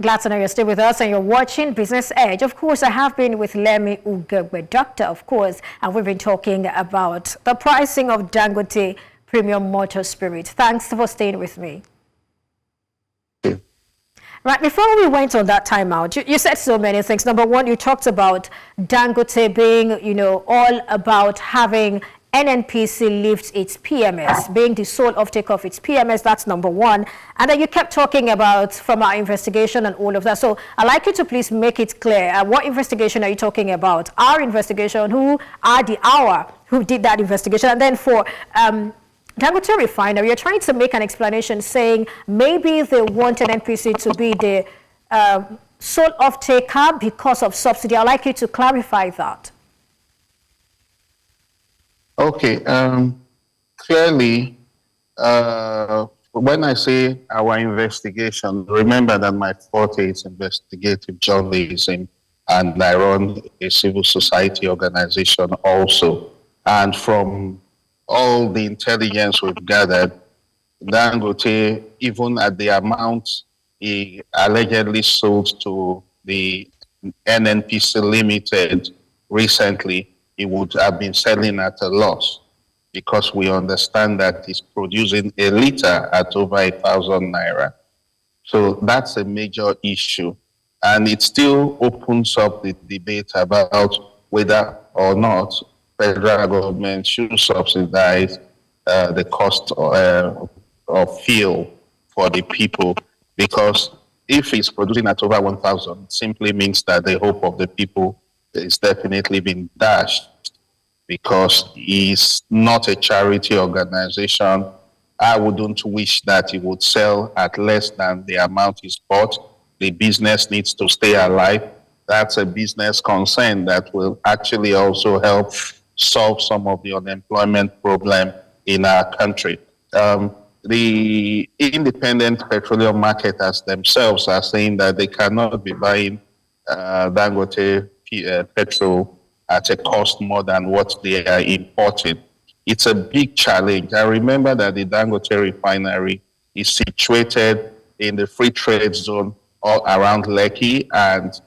Glad to know you're still with us and you're watching Business Edge. Of course, I have been with Lemmy Ughegbe, doctor, of course, and we've been talking about the pricing of Dangote Premium Motor Spirit. Thanks for staying with me. Right, before we went on that timeout, you said so many things. Number one, you talked about Dangote being, all about having NNPC lift its PMS, being the sole offtake of its PMS. That's number one. And then you kept talking about from our investigation and all of that. So I'd like you to please make it clear. What investigation are you talking about? Our investigation, who did that investigation? And then for Dangote Refinery, you're trying to make an explanation saying maybe they want NNPC to be the sole off-taker because of subsidy. I'd like you to clarify that. Okay. Clearly, when I say our investigation, remember that my forte is investigative journalism, and I run a civil society organization also. And from all the intelligence we've gathered, Dangote, even at the amount he allegedly sold to the NNPC Limited recently, he would have been selling at a loss, because we understand that he's producing a litre at over 1,000 naira. So that's a major issue. And it still opens up the debate about whether or not federal government should subsidize the cost of fuel for the people, because if it's producing at over 1,000, it simply means that the hope of the people is definitely been dashed, because it's not a charity organization. I wouldn't wish that it would sell at less than the amount is bought. The business needs to stay alive. That's a business concern that will actually also help solve some of the unemployment problem in our country. The independent petroleum marketers themselves are saying that they cannot be buying Dangote Petrol at a cost more than what they are importing. It's a big challenge. I remember that the Dangote Refinery is situated in the free trade zone all around Lekki, and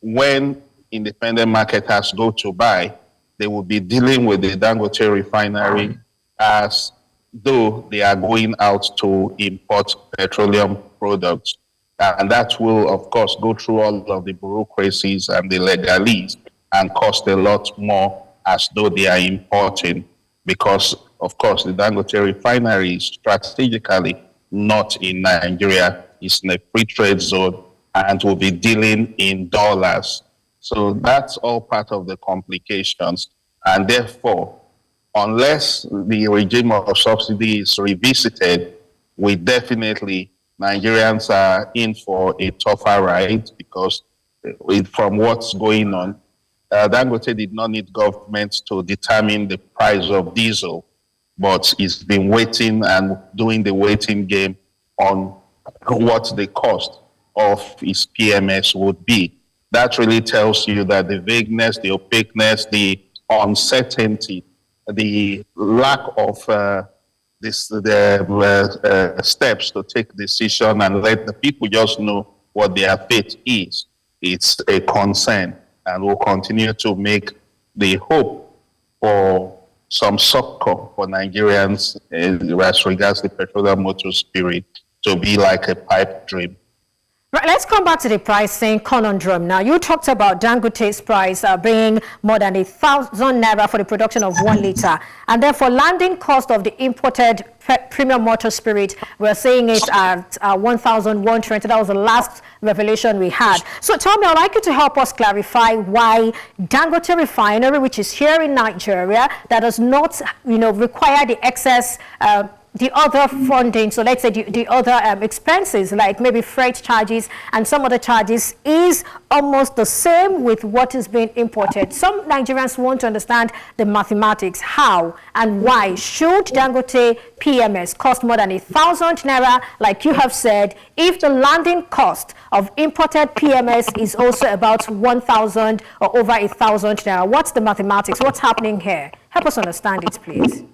when independent marketers go to buy, they will be dealing with the Dangote Refinery as though they are going out to import petroleum products. And that will, of course, go through all of the bureaucracies and the legalese and cost a lot more as though they are importing, because, of course, the Dangote Refinery is strategically not in Nigeria. It's in a free trade zone and will be dealing in dollars. So that's all part of the complications. And therefore, unless the regime of subsidy is revisited, Nigerians are in for a tougher ride, because from what's going on, Dangote did not need government to determine the price of diesel, but it's been waiting and doing the waiting game on what the cost of its PMS would be. That really tells you that the vagueness, the opaqueness, the uncertainty, the lack of steps to take decision and let the people just know what their fate is, it's a concern, and will continue to make the hope for some succor for Nigerians as regards the petroleum motor spirit to be like a pipe dream. Right, let's come back to the pricing conundrum. Now, you talked about Dangote's price being more than 1,000 naira for the production of 1 litre. And then for landing cost of the imported premium motor spirit, we're saying it at 1,120. That was the last revelation we had. So tell me, I'd like you to help us clarify why Dangote Refinery, which is here in Nigeria, that does not, require the excess the other funding, so let's say the other expenses, like maybe freight charges and some other charges, is almost the same with what is being imported. Some Nigerians want to understand the mathematics. How and why should Dangote PMS cost more than 1,000 naira, like you have said, if the landing cost of imported PMS is also about 1,000 or over 1,000 naira? What's the mathematics? What's happening here? Help us understand it, please.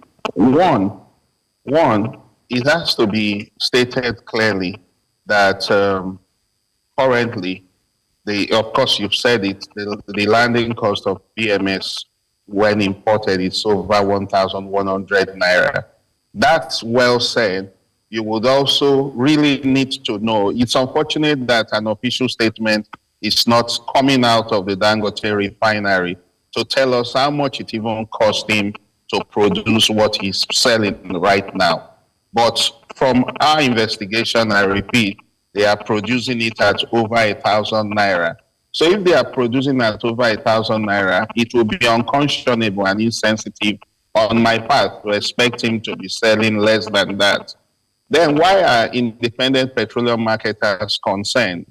One, it has to be stated clearly that currently, of course, you've said it, the landing cost of PMS when imported is over 1,100 naira. That's well said. You would also really need to know. It's unfortunate that an official statement is not coming out of the Dangote Refinery to tell us how much it even cost him to produce what he's selling right now. But from our investigation, I repeat, they are producing it at over 1,000 naira. So if they are producing at over 1,000 naira, it will be unconscionable and insensitive on my part to expect him to be selling less than that. Then why are independent petroleum marketers concerned?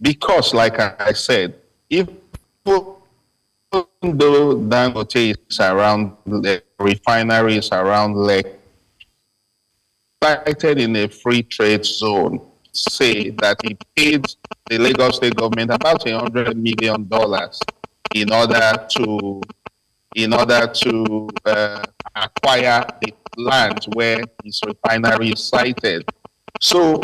Because, like I said, if though Dangote is around the refineries around Lake, cited in a free trade zone, say that he paid the Lagos state government about $100 million in order to acquire the land where his refinery is sited. So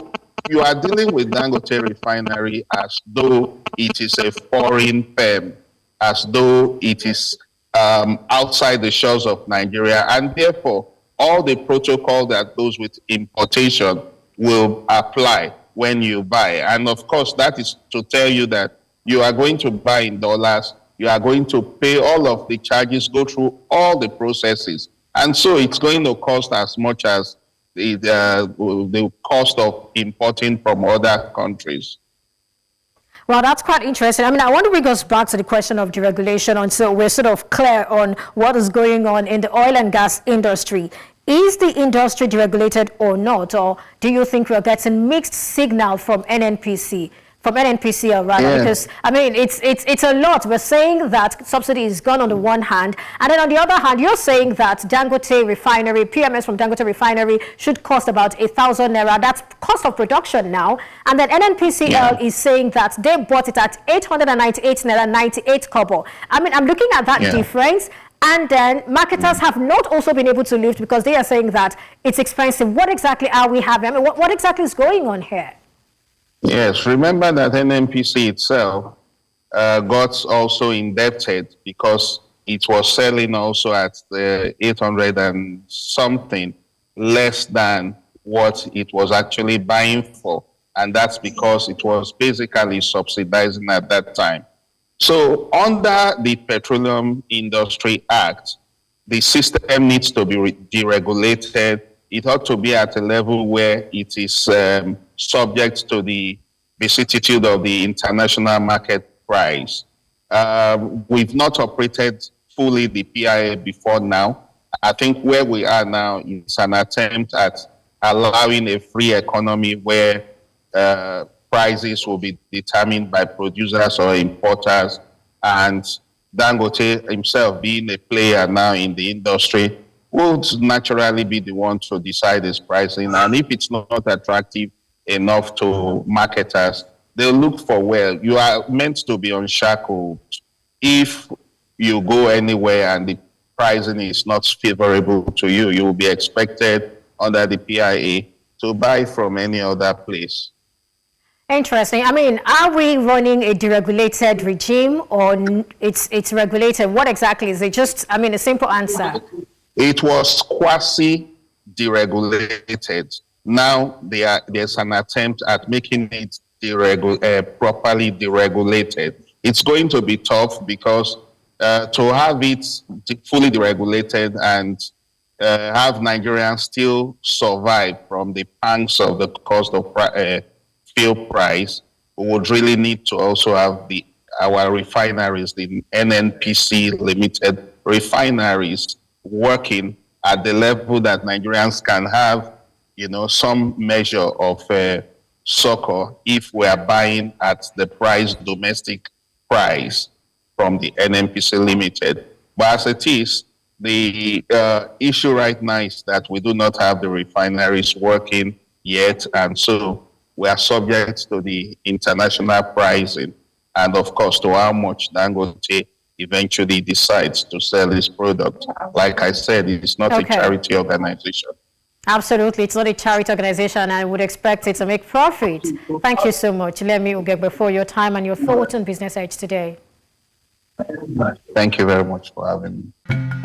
you are dealing with Dangote Refinery as though it is a foreign firm, as though it is outside the shores of Nigeria, and therefore all the protocol that goes with importation will apply when you buy. And of course, that is to tell you that you are going to buy in dollars, you are going to pay all of the charges, go through all the processes. And so it's going to cost as much as the cost of importing from other countries. Well, that's quite interesting. I mean, I want to bring us back to the question of deregulation until we're sort of clear on what is going on in the oil and gas industry. Is the industry deregulated or not? Or do you think we're getting mixed signal from NNPC? Yeah. Because I mean it's a lot. We're saying that subsidy is gone on the one hand, and then on the other hand, you're saying that Dangote Refinery, PMS from Dangote Refinery should cost about 1,000 naira. That's cost of production now, and then NNPCL is saying that they bought it at 898 naira 98 kobo. I mean, I'm looking at that difference. And then marketers have not also been able to lift because they are saying that it's expensive. What exactly are we having? I mean, what exactly is going on here? Yes, remember that NNPC itself got also indebted because it was selling also at the 800 and something less than what it was actually buying for. And that's because it was basically subsidizing at that time. So under the Petroleum Industry Act, the system needs to be deregulated. It ought to be at a level where it is subject to the vicissitude of the international market price. We've not operated fully the PIA before now. I think where we are now is an attempt at allowing a free economy where prices will be determined by producers or importers, and Dangote himself being a player now in the industry would naturally be the one to decide his pricing. And if it's not attractive enough to marketers, they'll look for where you are meant to be unshackled. If you go anywhere and the pricing is not favorable to you, you will be expected under the PIA to buy from any other place. Interesting. I mean, are we running a deregulated regime or it's regulated? What exactly is it? Just, I mean, a simple answer. It was quasi-deregulated. Now there's an attempt at making it properly deregulated. It's going to be tough because to have it fully deregulated and have Nigerians still survive from the pangs of the cost of fuel price, we would really need to also have our refineries, the NNPC limited refineries, working at the level that Nigerians can have, some measure of succor if we are buying at the domestic price from the NNPC limited. But as it is, the issue right now is that we do not have the refineries working yet, and so we are subject to the international pricing and, of course, to how much Dangote eventually decides to sell this product. Like I said, it is not a charity organization. Absolutely. It's not a charity organization, and I would expect it to make profit. Thank you so much, Lemmy Ughegbe, for your time and your thoughts on Business Edge today. Thank you very much for having me.